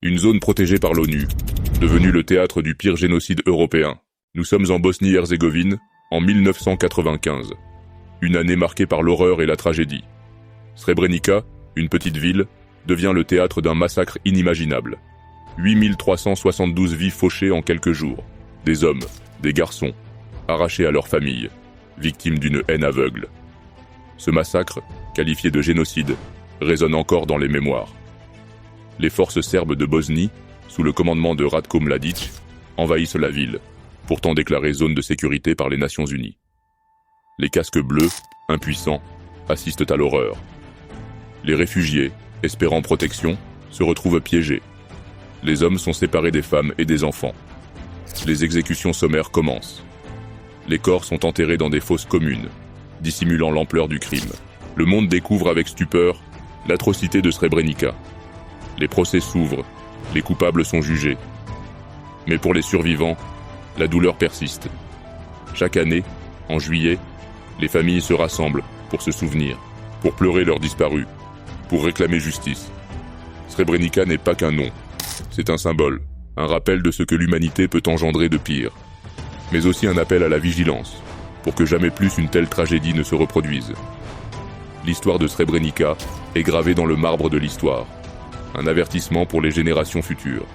Une zone protégée par l'ONU, devenue le théâtre du pire génocide européen. Nous sommes en Bosnie-Herzégovine, en 1995. Une année marquée par l'horreur et la tragédie. Srebrenica, une petite ville, devient le théâtre d'un massacre inimaginable. 8372 vies fauchées en quelques jours. Des hommes, des garçons, arrachés à leurs familles, victimes d'une haine aveugle. Ce massacre, qualifié de génocide, résonne encore dans les mémoires. Les forces serbes de Bosnie, sous le commandement de Ratko Mladic, envahissent la ville, pourtant déclarée zone de sécurité par les Nations Unies. Les casques bleus, impuissants, assistent à l'horreur. Les réfugiés, espérant protection, se retrouvent piégés. Les hommes sont séparés des femmes et des enfants. Les exécutions sommaires commencent. Les corps sont enterrés dans des fosses communes, dissimulant l'ampleur du crime. Le monde découvre avec stupeur l'atrocité de Srebrenica. Les procès s'ouvrent, les coupables sont jugés. Mais pour les survivants, la douleur persiste. Chaque année, en juillet, les familles se rassemblent pour se souvenir, pour pleurer leurs disparus, pour réclamer justice. Srebrenica n'est pas qu'un nom, c'est un symbole, un rappel de ce que l'humanité peut engendrer de pire, mais aussi un appel à la vigilance, pour que jamais plus une telle tragédie ne se reproduise. L'histoire de Srebrenica est gravée dans le marbre de l'histoire, un avertissement pour les générations futures.